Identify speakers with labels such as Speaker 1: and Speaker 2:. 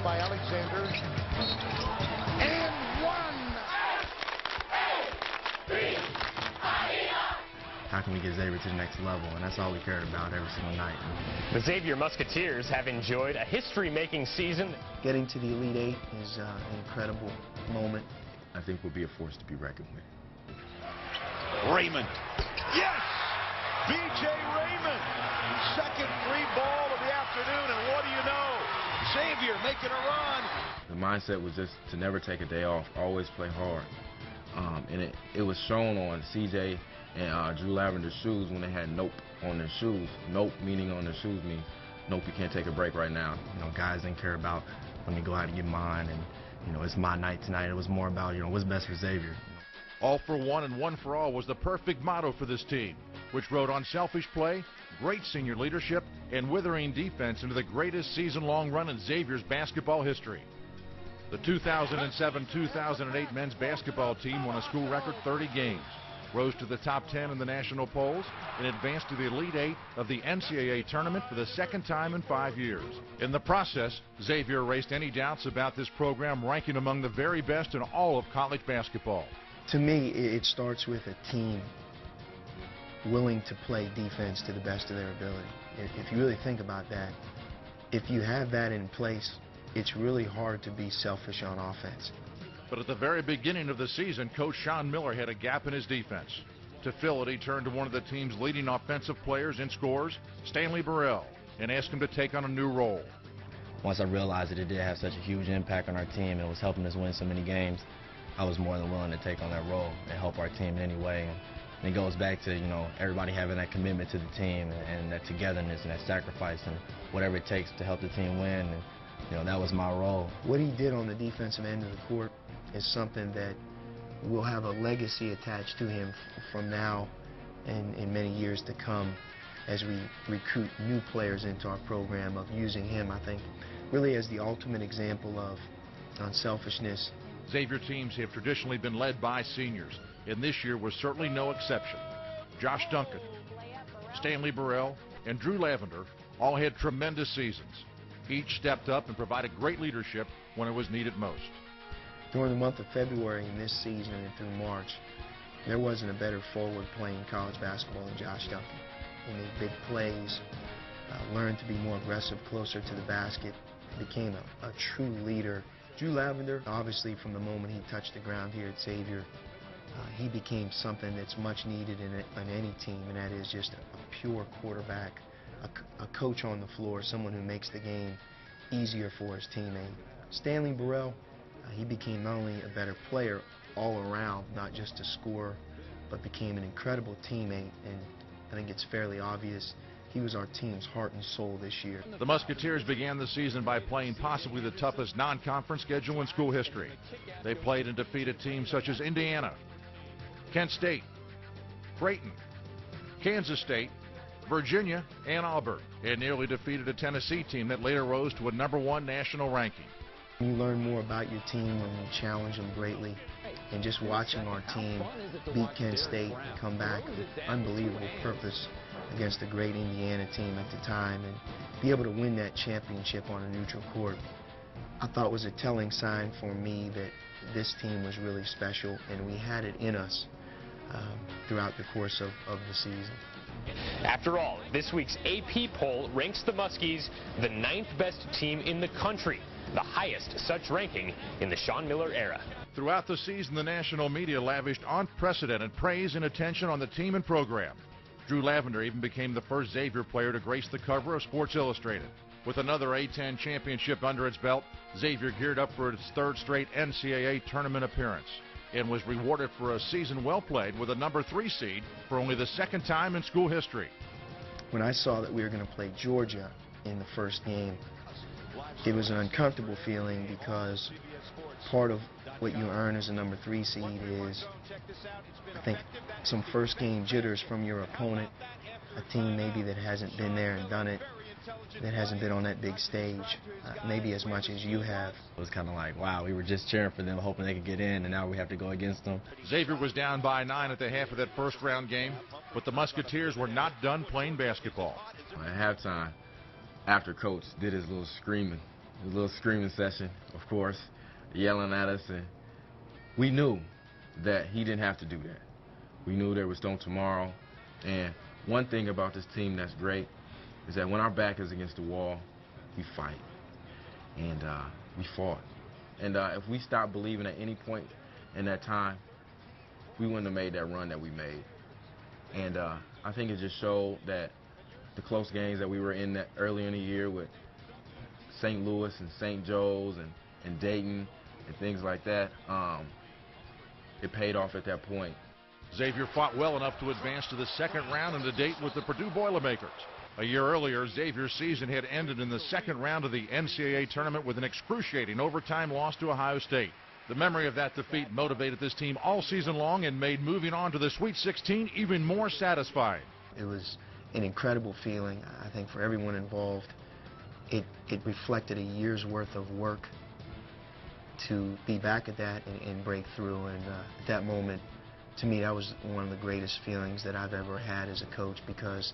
Speaker 1: by Alexander. And one!
Speaker 2: How can we get Xavier to the next level? And that's all we cared about every single night.
Speaker 3: The Xavier Musketeers have enjoyed a history-making season.
Speaker 4: Getting to the Elite Eight is an incredible moment.
Speaker 2: I think we'll be a force to be reckoned with.
Speaker 5: Raymond. Yes! B.J. Raymond. Second free ball of the afternoon, and what do you know? Xavier making a run.
Speaker 2: The mindset was just to never take a day off, always play hard. And it was shown on CJ and Drew Lavender's shoes when they had nope on their shoes. Nope meaning on their shoes means nope, you can't take a break right now. You know, guys didn't care about let me go out and get mine and, you know, it's my night tonight. It was more about, you know, what's best for Xavier.
Speaker 5: All for one and one for all was the perfect motto for this team, which rode on selfish play, great senior leadership, and withering defense into the greatest season-long run in Xavier's basketball history. The 2007-2008 men's basketball team won a school record 30 games, rose to the top 10 in the national polls, and advanced to the Elite Eight of the NCAA tournament for the second time in 5 years. In the process, Xavier erased any doubts about this program ranking among the very best in all of college basketball.
Speaker 4: To me, it starts with a team willing to play defense to the best of their ability. If you really think about that, if you have that in place, it's really hard to be selfish on offense.
Speaker 5: But at the very beginning of the season, Coach Sean Miller had a gap in his defense. To fill it, he turned to one of the team's leading offensive players in scores, Stanley Burrell, and asked him to take on a new role.
Speaker 2: Once I realized that it did have such a huge impact on our team and it was helping us win so many games, I was more than willing to take on that role and help our team in any way. And it goes back to, you know, everybody having that commitment to the team and that togetherness and that sacrifice and whatever it takes to help the team win. And, you know, that was my role.
Speaker 4: What he did on the defensive end of the court is something that will have a legacy attached to him from now and in many years to come as we recruit new players into our program, of using him, I think, really as the ultimate example of unselfishness.
Speaker 5: Xavier teams have traditionally been led by seniors, and this year was certainly no exception. Josh Duncan, Stanley Burrell, and Drew Lavender all had tremendous seasons. Each stepped up and provided great leadership when it was needed most.
Speaker 4: During the month of February in this season and through March, there wasn't a better forward playing college basketball than Josh Duncan. He made big plays, learned to be more aggressive, closer to the basket, became a true leader. Drew Lavender, obviously from the moment he touched the ground here at Xavier, he became something that's much needed in any team, and that is just a pure quarterback, a coach on the floor, someone who makes the game easier for his teammate. Stanley Burrell, he became not only a better player all around, not just a scorer, but became an incredible teammate, and I think it's fairly obvious he was our team's heart and soul this year.
Speaker 5: The Musketeers began the season by playing possibly the toughest non-conference schedule in school history. They played and defeated teams such as Indiana, Kent State, Creighton, Kansas State, Virginia, and Auburn, and nearly defeated a Tennessee team that later rose to a #1 national ranking.
Speaker 4: You learn more about your team when you challenge them greatly, and just watching our team beat Kent State and come back with unbelievable purpose against a great Indiana team at the time and be able to win that championship on a neutral court, I thought was a telling sign for me that this team was really special and we had it in us throughout the course of the season.
Speaker 3: After all, this week's AP poll ranks the Muskies the 9th best team in the country, the highest such ranking in the Sean Miller era.
Speaker 5: Throughout the season, the national media lavished unprecedented praise and attention on the team and program. Drew Lavender even became the first Xavier player to grace the cover of Sports Illustrated. With another A-10 championship under its belt, Xavier geared up for its 3rd straight NCAA tournament appearance and was rewarded for a season well played with a #3 seed for only the 2nd time in school history.
Speaker 4: When I saw that we were going to play Georgia in the first game, it was an uncomfortable feeling because part of what you earn as a #3 seed is, I think, some first game jitters from your opponent, a team maybe that hasn't been there and done it, that hasn't been on that big stage, maybe as much as you have.
Speaker 2: It was kind of like, wow, we were just cheering for them, hoping they could get in, and now we have to go against them.
Speaker 5: Xavier was down by 9 at the half of that first round game, but the Musketeers were not done playing basketball.
Speaker 2: At halftime, after Coach did his little screaming, a little screaming session, of course, yelling at us, and we knew that he didn't have to do that. We knew there was no tomorrow, and one thing about this team that's great is that when our back is against the wall, we fight, and we fought. And if we stopped believing at any point in that time, we wouldn't have made that run that we made. And I think it just showed that the close games that we were in that earlier in the year with St. Louis and St. Joe's and Dayton and things like that, it paid off at that point.
Speaker 5: Xavier fought well enough to advance to the second round and to date with the Purdue Boilermakers. A year earlier, Xavier's season had ended in the second round of the NCAA tournament with an excruciating overtime loss to Ohio State. The memory of that defeat motivated this team all season long and made moving on to the Sweet 16 even more satisfying.
Speaker 4: It was an incredible feeling, I think, for everyone involved. It reflected a year's worth of work to be back at that and break through. And at that moment, to me, that was one of the greatest feelings that I've ever had as a coach, because